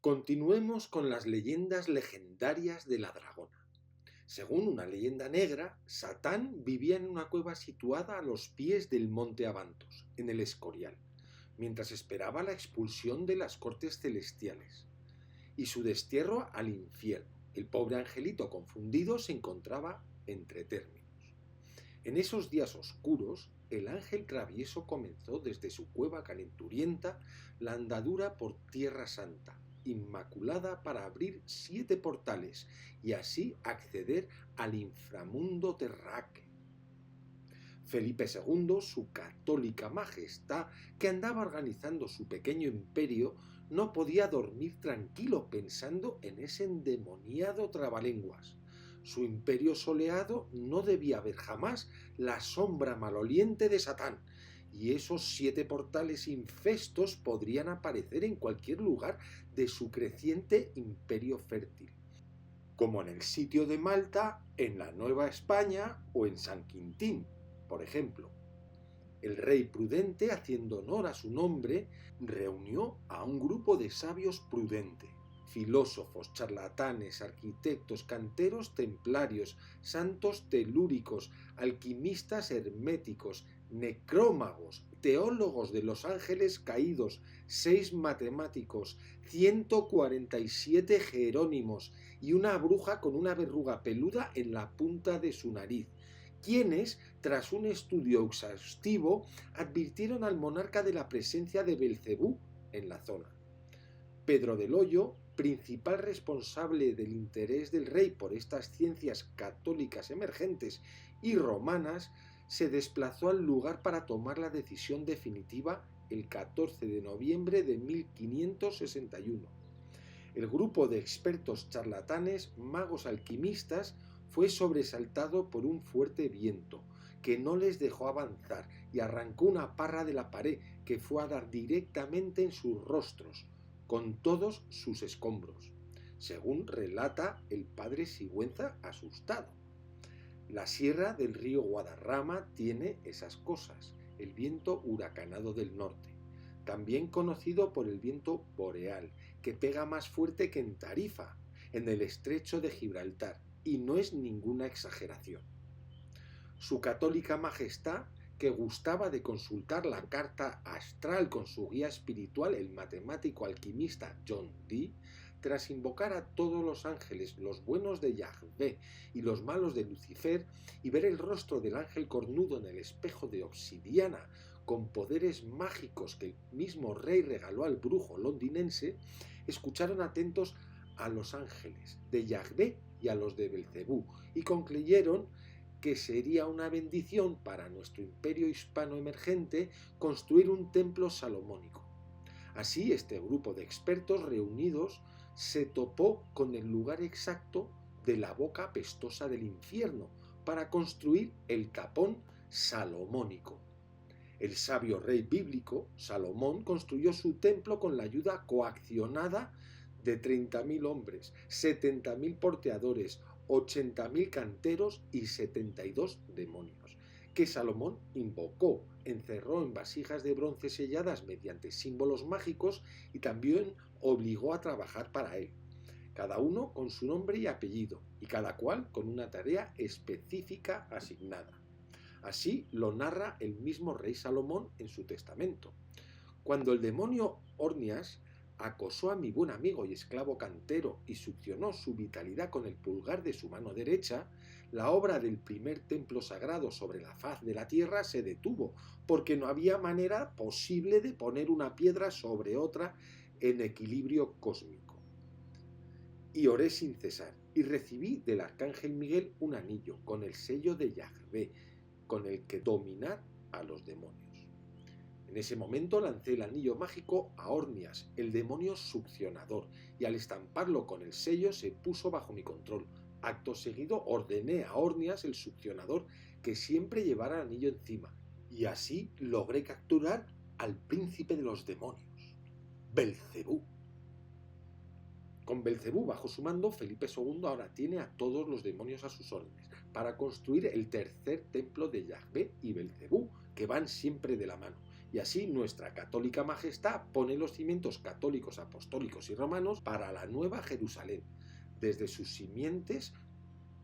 Continuemos con las leyendas legendarias de la dragona. Según una leyenda negra, Satán vivía en una cueva situada a los pies del monte Abantos, en el Escorial, mientras esperaba la expulsión de las cortes celestiales y su destierro al infierno. El pobre angelito confundido se encontraba entre términos. En esos días oscuros, el ángel travieso comenzó desde su cueva calenturienta la andadura por Tierra Santa, inmaculada, para abrir 7 portales y así acceder al inframundo terráqueo. Felipe II, su católica majestad, que andaba organizando su pequeño imperio, no podía dormir tranquilo pensando en ese endemoniado trabalenguas. Su imperio soleado no debía ver jamás la sombra maloliente de Satán, y esos 7 portales infestos podrían aparecer en cualquier lugar de su creciente imperio fértil, como en el sitio de Malta, en la Nueva España o en San Quintín, por ejemplo. El rey prudente, haciendo honor a su nombre, reunió a un grupo de sabios prudentes, filósofos, charlatanes, arquitectos, canteros, templarios, santos telúricos, alquimistas herméticos, necrómagos, teólogos de los ángeles caídos, 6 matemáticos, 147 jerónimos y una bruja con una verruga peluda en la punta de su nariz, quienes, tras un estudio exhaustivo, advirtieron al monarca de la presencia de Belcebú en la zona. Pedro del Hoyo, principal responsable del interés del rey por estas ciencias católicas emergentes y romanas, se desplazó al lugar para tomar la decisión definitiva el 14 de noviembre de 1561. El grupo de expertos charlatanes, magos alquimistas, fue sobresaltado por un fuerte viento que no les dejó avanzar y arrancó una parra de la pared que fue a dar directamente en sus rostros, con todos sus escombros, según relata el padre Sigüenza asustado. La sierra del río Guadarrama tiene esas cosas, el viento huracanado del norte, también conocido por el viento boreal, que pega más fuerte que en Tarifa, en el estrecho de Gibraltar, y no es ninguna exageración. Su católica majestad, que gustaba de consultar la carta astral con su guía espiritual, el matemático alquimista John Dee, tras invocar a todos los ángeles, los buenos de Yahvé y los malos de Lucifer, y ver el rostro del ángel cornudo en el espejo de obsidiana con poderes mágicos que el mismo rey regaló al brujo londinense, escucharon atentos a los ángeles de Yahvé y a los de Belcebú, y concluyeron que sería una bendición para nuestro imperio hispano emergente construir un templo salomónico. Así, este grupo de expertos reunidos se topó con el lugar exacto de la boca apestosa del infierno para construir el tapón salomónico. El sabio rey bíblico, Salomón, construyó su templo con la ayuda coaccionada de 30.000 hombres, 70.000 porteadores, 80.000 canteros y 72 demonios, que Salomón invocó, encerró en vasijas de bronce selladas mediante símbolos mágicos y también obligó a trabajar para él, cada uno con su nombre y apellido, y cada cual con una tarea específica asignada. Así lo narra el mismo rey Salomón en su testamento. Cuando el demonio Ornias acosó a mi buen amigo y esclavo cantero y succionó su vitalidad con el pulgar de su mano derecha, la obra del primer templo sagrado sobre la faz de la tierra se detuvo, porque no había manera posible de poner una piedra sobre otra en equilibrio cósmico. Y oré sin cesar, y recibí del arcángel Miguel un anillo con el sello de Yahvé, con el que dominar a los demonios. En ese momento lancé el anillo mágico a Ornias, el demonio succionador, y al estamparlo con el sello se puso bajo mi control. Acto seguido ordené a Ornias, el succionador, que siempre llevara el anillo encima, y así logré capturar al príncipe de los demonios, Belcebú. Con Belcebú bajo su mando, Felipe II ahora tiene a todos los demonios a sus órdenes para construir el tercer templo de Yahvé y Belcebú, que van siempre de la mano, Y así nuestra católica majestad pone los cimientos católicos, apostólicos y romanos para la nueva Jerusalén. Desde sus simientes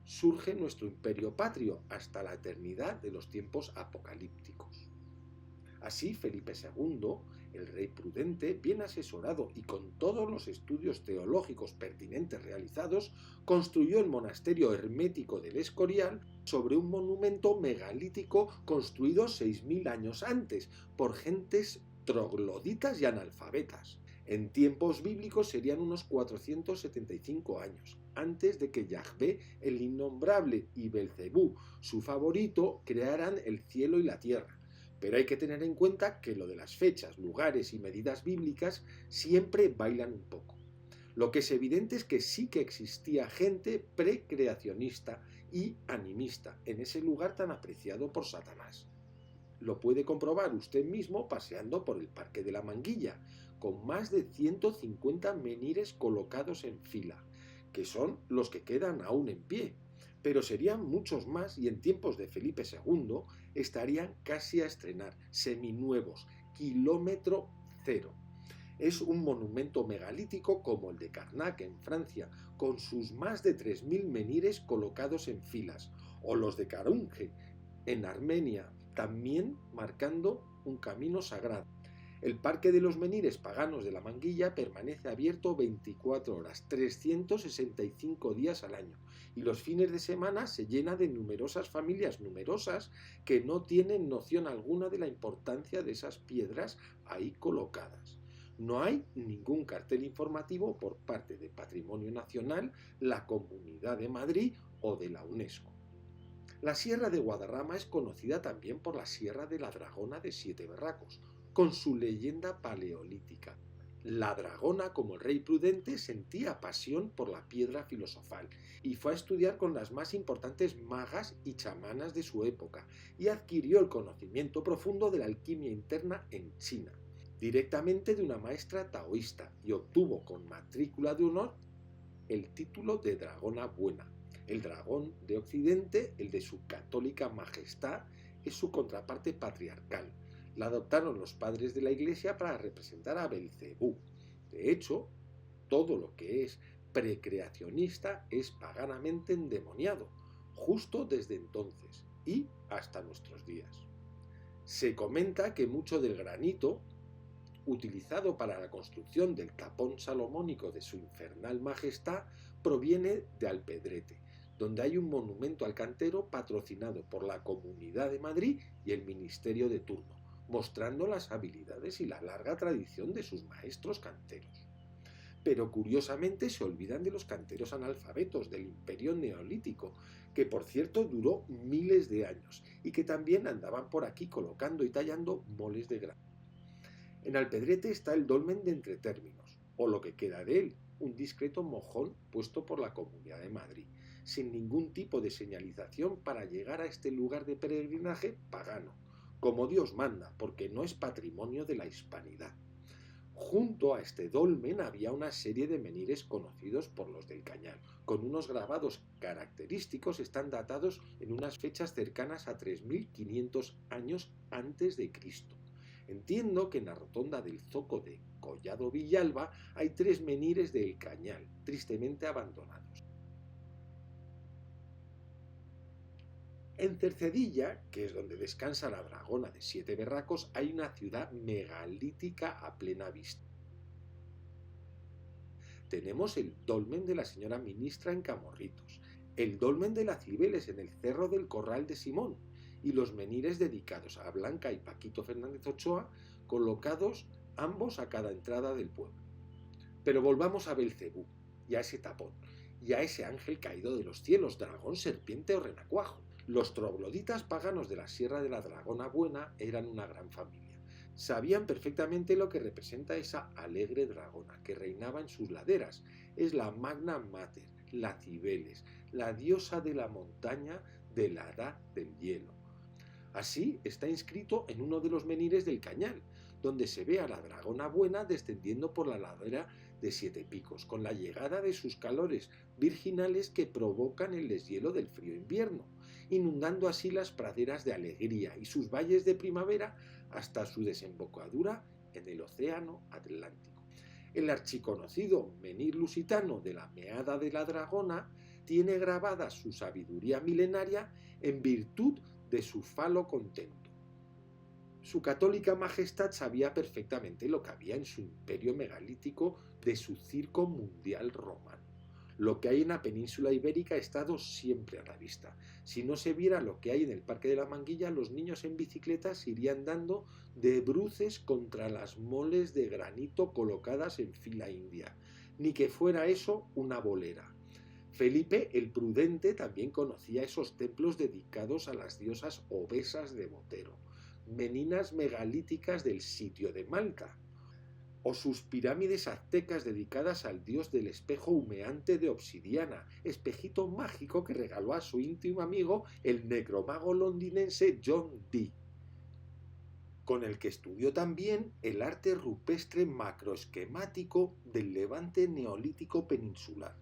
surge nuestro imperio patrio hasta la eternidad de los tiempos apocalípticos. Así Felipe II, el rey prudente, bien asesorado y con todos los estudios teológicos pertinentes realizados, construyó el monasterio hermético del Escorial sobre un monumento megalítico construido 6000 años antes por gentes trogloditas y analfabetas. En tiempos bíblicos serían unos 475 años, antes de que Yahvé, el innombrable, y Belcebú, su favorito, crearan el cielo y la tierra. Pero hay que tener en cuenta que lo de las fechas, lugares y medidas bíblicas siempre bailan un poco. Lo que es evidente es que sí que existía gente precreacionista y animista en ese lugar tan apreciado por Satanás. Lo puede comprobar usted mismo paseando por el Parque de la Manguilla, con más de 150 menhires colocados en fila, que son los que quedan aún en pie. Pero serían muchos más y en tiempos de Felipe II estarían casi a estrenar, seminuevos, kilómetro cero. Es un monumento megalítico como el de Karnak en Francia, con sus más de 3000 menhires colocados en filas, o los de Karunje en Armenia, también marcando un camino sagrado. El Parque de los Menhires Paganos de la Manguilla permanece abierto 24 horas, 365 días al año, y los fines de semana se llena de numerosas familias numerosas que no tienen noción alguna de la importancia de esas piedras ahí colocadas. No hay ningún cartel informativo por parte de Patrimonio Nacional, la Comunidad de Madrid o de la UNESCO. La Sierra de Guadarrama es conocida también por la Sierra de la Dragona de Siete Berracos, con su leyenda paleolítica. La dragona, como el rey prudente, sentía pasión por la piedra filosofal y fue a estudiar con las más importantes magas y chamanas de su época y adquirió el conocimiento profundo de la alquimia interna en China, directamente de una maestra taoísta, y obtuvo con matrícula de honor el título de dragona buena. El dragón de Occidente, el de su católica majestad, es su contraparte patriarcal. La adoptaron los padres de la Iglesia para representar a Belcebú. De hecho, todo lo que es precreacionista es paganamente endemoniado, justo desde entonces y hasta nuestros días. Se comenta que mucho del granito utilizado para la construcción del tapón salomónico de su infernal majestad proviene de Alpedrete, donde hay un monumento al cantero patrocinado por la Comunidad de Madrid y el Ministerio de turno, mostrando las habilidades y la larga tradición de sus maestros canteros. Pero curiosamente se olvidan de los canteros analfabetos del Imperio Neolítico, que por cierto duró miles de años y que también andaban por aquí colocando y tallando moles de grano. En Alpedrete está el dolmen de Entretérminos, o lo que queda de él, un discreto mojón puesto por la Comunidad de Madrid, sin ningún tipo de señalización para llegar a este lugar de peregrinaje pagano, como Dios manda, porque no es patrimonio de la hispanidad. Junto a este dolmen había una serie de menhires conocidos por los del Cañal, con unos grabados característicos, están datados en unas fechas cercanas a 3500 años antes de Cristo. Entiendo que en la rotonda del Zoco de Collado Villalba hay 3 menhires del Cañal, tristemente abandonados. En Cercedilla, que es donde descansa la dragona de Siete Berracos, hay una ciudad megalítica a plena vista. Tenemos el dolmen de la señora ministra en Camorritos, el dolmen de la Cibeles en el Cerro del Corral de Simón y los menhires dedicados a Blanca y Paquito Fernández Ochoa, colocados ambos a cada entrada del pueblo. Pero volvamos a Belcebú y a ese tapón y a ese ángel caído de los cielos, dragón, serpiente o renacuajo. Los trogloditas paganos de la Sierra de la Dragona Buena eran una gran familia. Sabían perfectamente lo que representa esa alegre dragona que reinaba en sus laderas. Es la Magna Mater, la Cibeles, la diosa de la montaña de la edad del hielo. Así está inscrito en uno de los menhires del Cañal, donde se ve a la dragona buena descendiendo por la ladera de Siete Picos, con la llegada de sus calores virginales que provocan el deshielo del frío invierno, inundando así las praderas de alegría y sus valles de primavera hasta su desembocadura en el Océano Atlántico. El archiconocido menhir lusitano de la Meada de la Dragona tiene grabada su sabiduría milenaria en virtud de su falo contento. Su católica majestad sabía perfectamente lo que había en su imperio megalítico de su circo mundial romano. Lo que hay en la península ibérica ha estado siempre a la vista. Si no se viera lo que hay en el Parque de la Manguilla, los niños en bicicletas irían dando de bruces contra las moles de granito colocadas en fila india. Ni que fuera eso una bolera. Felipe el Prudente también conocía esos templos dedicados a las diosas obesas de Botero, meninas megalíticas del sitio de Malta, o sus pirámides aztecas dedicadas al dios del espejo humeante de obsidiana, espejito mágico que regaló a su íntimo amigo el necromago londinense John Dee, con el que estudió también el arte rupestre macroesquemático del Levante neolítico peninsular.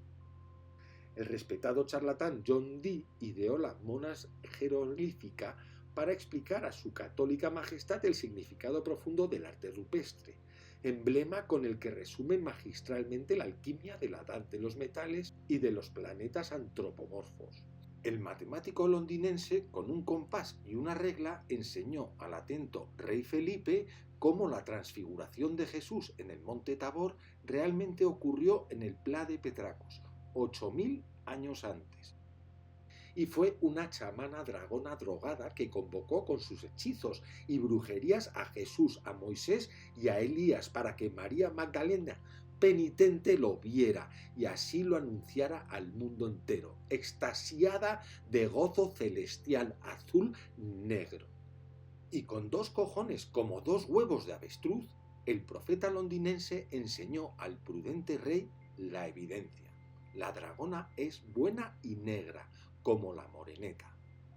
El respetado charlatán John Dee ideó la monas jeroglífica para explicar a su católica majestad el significado profundo del arte rupestre, emblema con el que resume magistralmente la alquimia de la edad de los metales y de los planetas antropomorfos. El matemático londinense, con un compás y una regla, enseñó al atento rey Felipe cómo la transfiguración de Jesús en el monte Tabor realmente ocurrió en el Pla de Petracos, 8000 años antes. Y fue una chamana dragona drogada que convocó con sus hechizos y brujerías a Jesús, a Moisés y a Elías para que María Magdalena penitente lo viera y así lo anunciara al mundo entero, extasiada de gozo celestial azul negro. Y con 2 cojones como 2 huevos de avestruz, el profeta londinense enseñó al prudente rey la evidencia. La dragona es buena y negra, como la moreneta.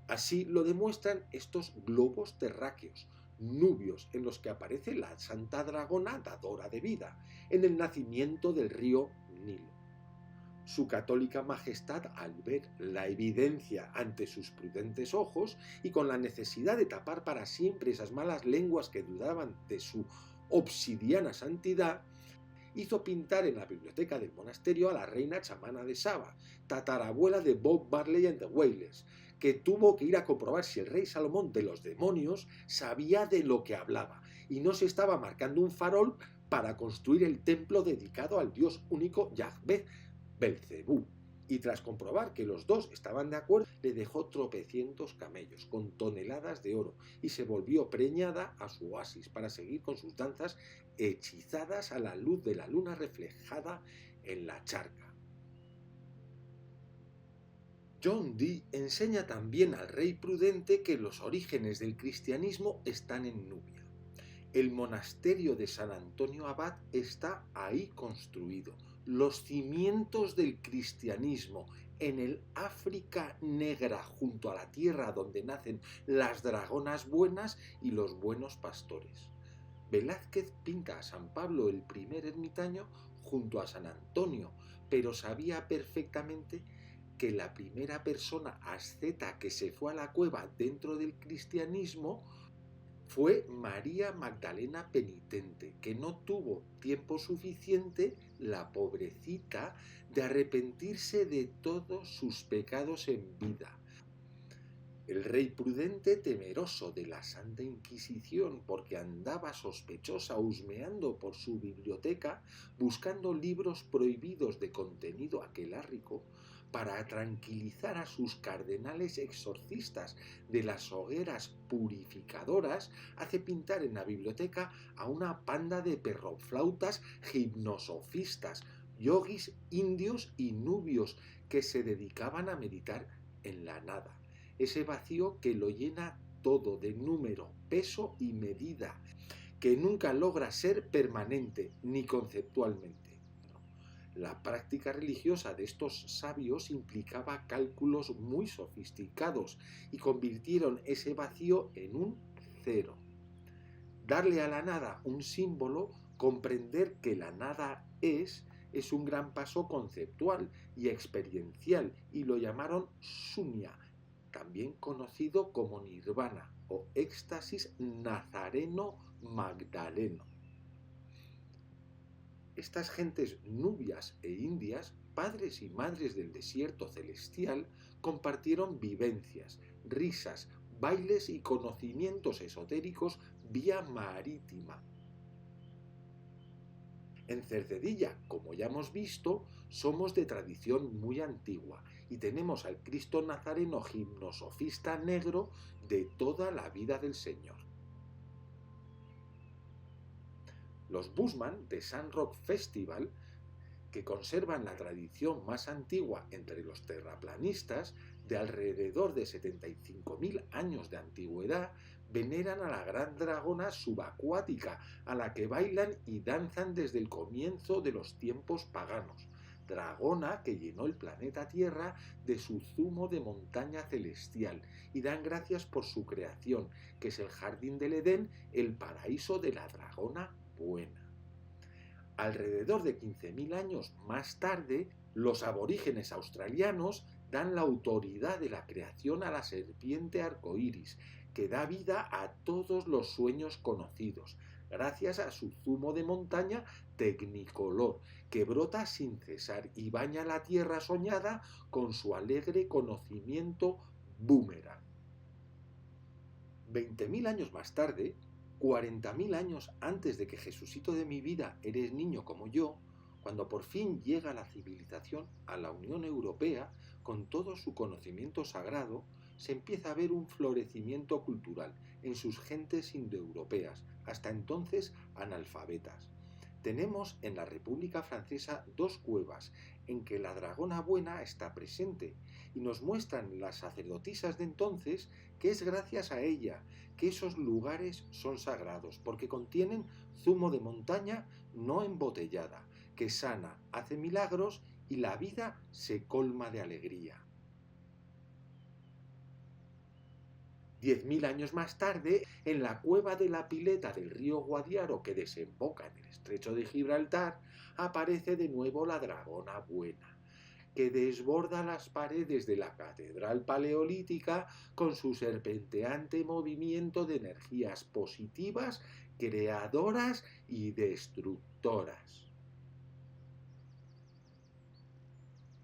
Así lo demuestran estos globos terráqueos, nubios, en los que aparece la santa dragona dadora de vida, en el nacimiento del río Nilo. Su católica majestad, al ver la evidencia ante sus prudentes ojos y con la necesidad de tapar para siempre esas malas lenguas que dudaban de su obsidiana santidad, hizo pintar en la biblioteca del monasterio a la reina chamana de Saba, tatarabuela de Bob Marley and the Wailers, que tuvo que ir a comprobar si el rey Salomón de los demonios sabía de lo que hablaba y no se estaba marcando un farol para construir el templo dedicado al dios único Yahvé Belcebú. Y tras comprobar que los dos estaban de acuerdo, le dejó tropecientos camellos con toneladas de oro y se volvió preñada a su oasis para seguir con sus danzas hechizadas a la luz de la luna reflejada en la charca. John Dee enseña también al rey prudente que los orígenes del cristianismo están en Nubia. El monasterio de San Antonio Abad está ahí construido. Los cimientos del cristianismo en el África negra, junto a la tierra donde nacen las dragonas buenas y los buenos pastores. Velázquez pinta a San Pablo el primer ermitaño junto a San Antonio, pero sabía perfectamente que la primera persona asceta que se fue a la cueva dentro del cristianismo fue María Magdalena penitente, que no tuvo tiempo suficiente, la pobrecita, de arrepentirse de todos sus pecados en vida. El rey prudente, temeroso de la Santa Inquisición, porque andaba sospechosa husmeando por su biblioteca, buscando libros prohibidos de contenido aquelárrico, para tranquilizar a sus cardenales exorcistas de las hogueras purificadoras, hace pintar en la biblioteca a una panda de perroflautas gimnosofistas, yogis indios y nubios que se dedicaban a meditar en la nada. Ese vacío que lo llena todo de número, peso y medida, que nunca logra ser permanente ni conceptualmente. La práctica religiosa de estos sabios implicaba cálculos muy sofisticados y convirtieron ese vacío en un cero. Darle a la nada un símbolo, comprender que la nada es un gran paso conceptual y experiencial, y lo llamaron sunya, también conocido como nirvana o éxtasis nazareno-magdaleno. Estas gentes nubias e indias, padres y madres del desierto celestial, compartieron vivencias, risas, bailes y conocimientos esotéricos vía marítima. En Cercedilla, como ya hemos visto, somos de tradición muy antigua y tenemos al Cristo Nazareno gimnosofista negro de toda la vida del Señor. Los Busman de Sun Rock Festival, que conservan la tradición más antigua entre los terraplanistas, de alrededor de 75.000 años de antigüedad, veneran a la gran dragona subacuática, a la que bailan y danzan desde el comienzo de los tiempos paganos. Dragona que llenó el planeta Tierra de su zumo de montaña celestial, y dan gracias por su creación, que es el jardín del Edén, el paraíso de la dragona buena. Alrededor de 15.000 años más tarde, los aborígenes australianos dan la autoridad de la creación a la serpiente arcoíris, que da vida a todos los sueños conocidos, gracias a su zumo de montaña tecnicolor, que brota sin cesar y baña la tierra soñada con su alegre conocimiento boomerang. 20.000 años más tarde, 40.000 años antes de que Jesucito de mi vida eres niño como yo, cuando por fin llega la civilización a la Unión Europea con todo su conocimiento sagrado, se empieza a ver un florecimiento cultural en sus gentes indoeuropeas, hasta entonces analfabetas. Tenemos en la República Francesa 2 cuevas en que la dragona buena está presente, y nos muestran las sacerdotisas de entonces que es gracias a ella que esos lugares son sagrados, porque contienen zumo de montaña no embotellada, que sana, hace milagros y la vida se colma de alegría. 10.000 años más tarde, en la cueva de la pileta del río Guadiaro que desemboca en el estrecho de Gibraltar, aparece de nuevo la dragona buena, que desborda las paredes de la catedral paleolítica con su serpenteante movimiento de energías positivas, creadoras y destructoras.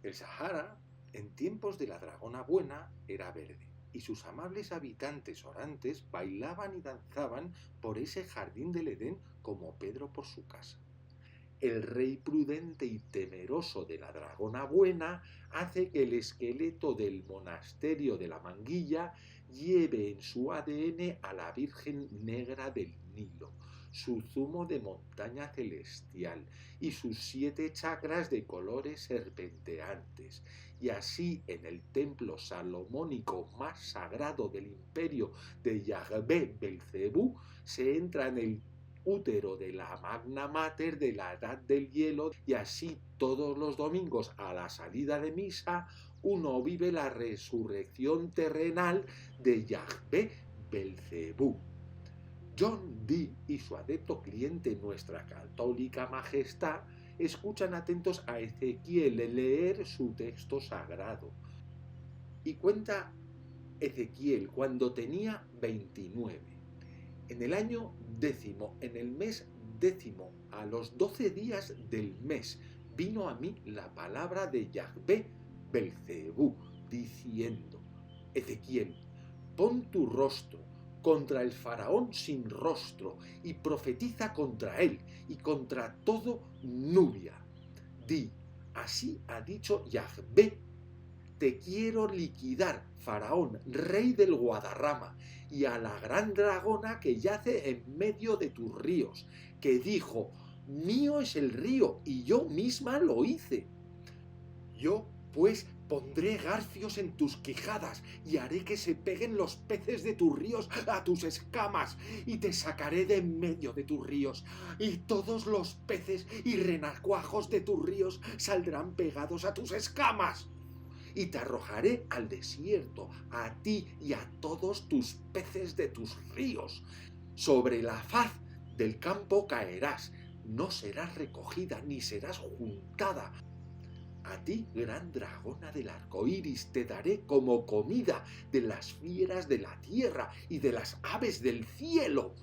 El Sahara, en tiempos de la dragona buena, era verde, y sus amables habitantes orantes bailaban y danzaban por ese jardín del Edén como Pedro por su casa. El rey prudente y temeroso de la dragona buena hace que el esqueleto del monasterio de la Manguilla lleve en su ADN a la Virgen Negra del Nilo, su zumo de montaña celestial y sus 7 chakras de colores serpenteantes, y así en el templo salomónico más sagrado del imperio de Yahvé Belcebú se entra en el útero de la Magna Mater de la Edad del Hielo, y así todos los domingos a la salida de misa uno vive la resurrección terrenal de Yahvé Belcebú. John Dee y su adepto cliente, nuestra católica majestad, escuchan atentos a Ezequiel leer su texto sagrado. Y cuenta Ezequiel cuando tenía 29. En el año 10, en el mes 10, a los 12 días del mes, vino a mí la palabra de Yahvé Belcebú, diciendo: Ezequiel, pon tu rostro contra el faraón sin rostro y profetiza contra él y contra todo Nubia. Di: así ha dicho Yahvé, te quiero liquidar, faraón, rey del Guadarrama, y a la gran dragona que yace en medio de tus ríos, que dijo: mío es el río y yo misma lo hice. Yo, pues, pondré garfios en tus quijadas y haré que se peguen los peces de tus ríos a tus escamas, y te sacaré de en medio de tus ríos, y todos los peces y renacuajos de tus ríos saldrán pegados a tus escamas. Y te arrojaré al desierto, a ti y a todos tus peces de tus ríos. Sobre la faz del campo caerás, no serás recogida ni serás juntada. A ti, gran dragona del arco iris, te daré como comida de las fieras de la tierra y de las aves del cielo.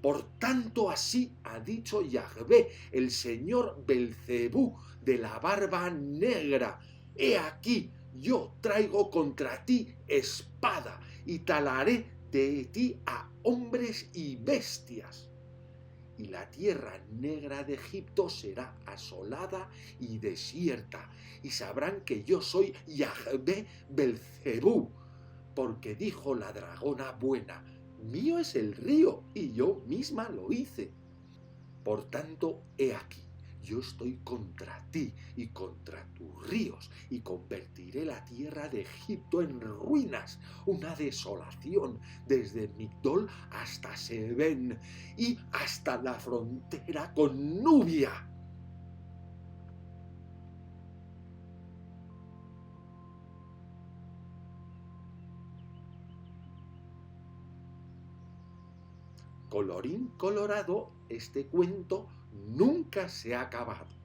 Por tanto, así ha dicho Yahvé, el señor Belcebú de la barba negra. He aquí, yo traigo contra ti espada y talaré de ti a hombres y bestias. Y la tierra negra de Egipto será asolada y desierta, y sabrán que yo soy Yahvé Belcebú, porque dijo la dragona buena, mío es el río, y yo misma lo hice. Por tanto, he aquí, yo estoy contra ti y contra tus ríos, y convertiré la tierra de Egipto en ruinas, una desolación, desde Migdol hasta Seben, y hasta la frontera con Nubia. Colorín colorado, este cuento nunca se ha acabado.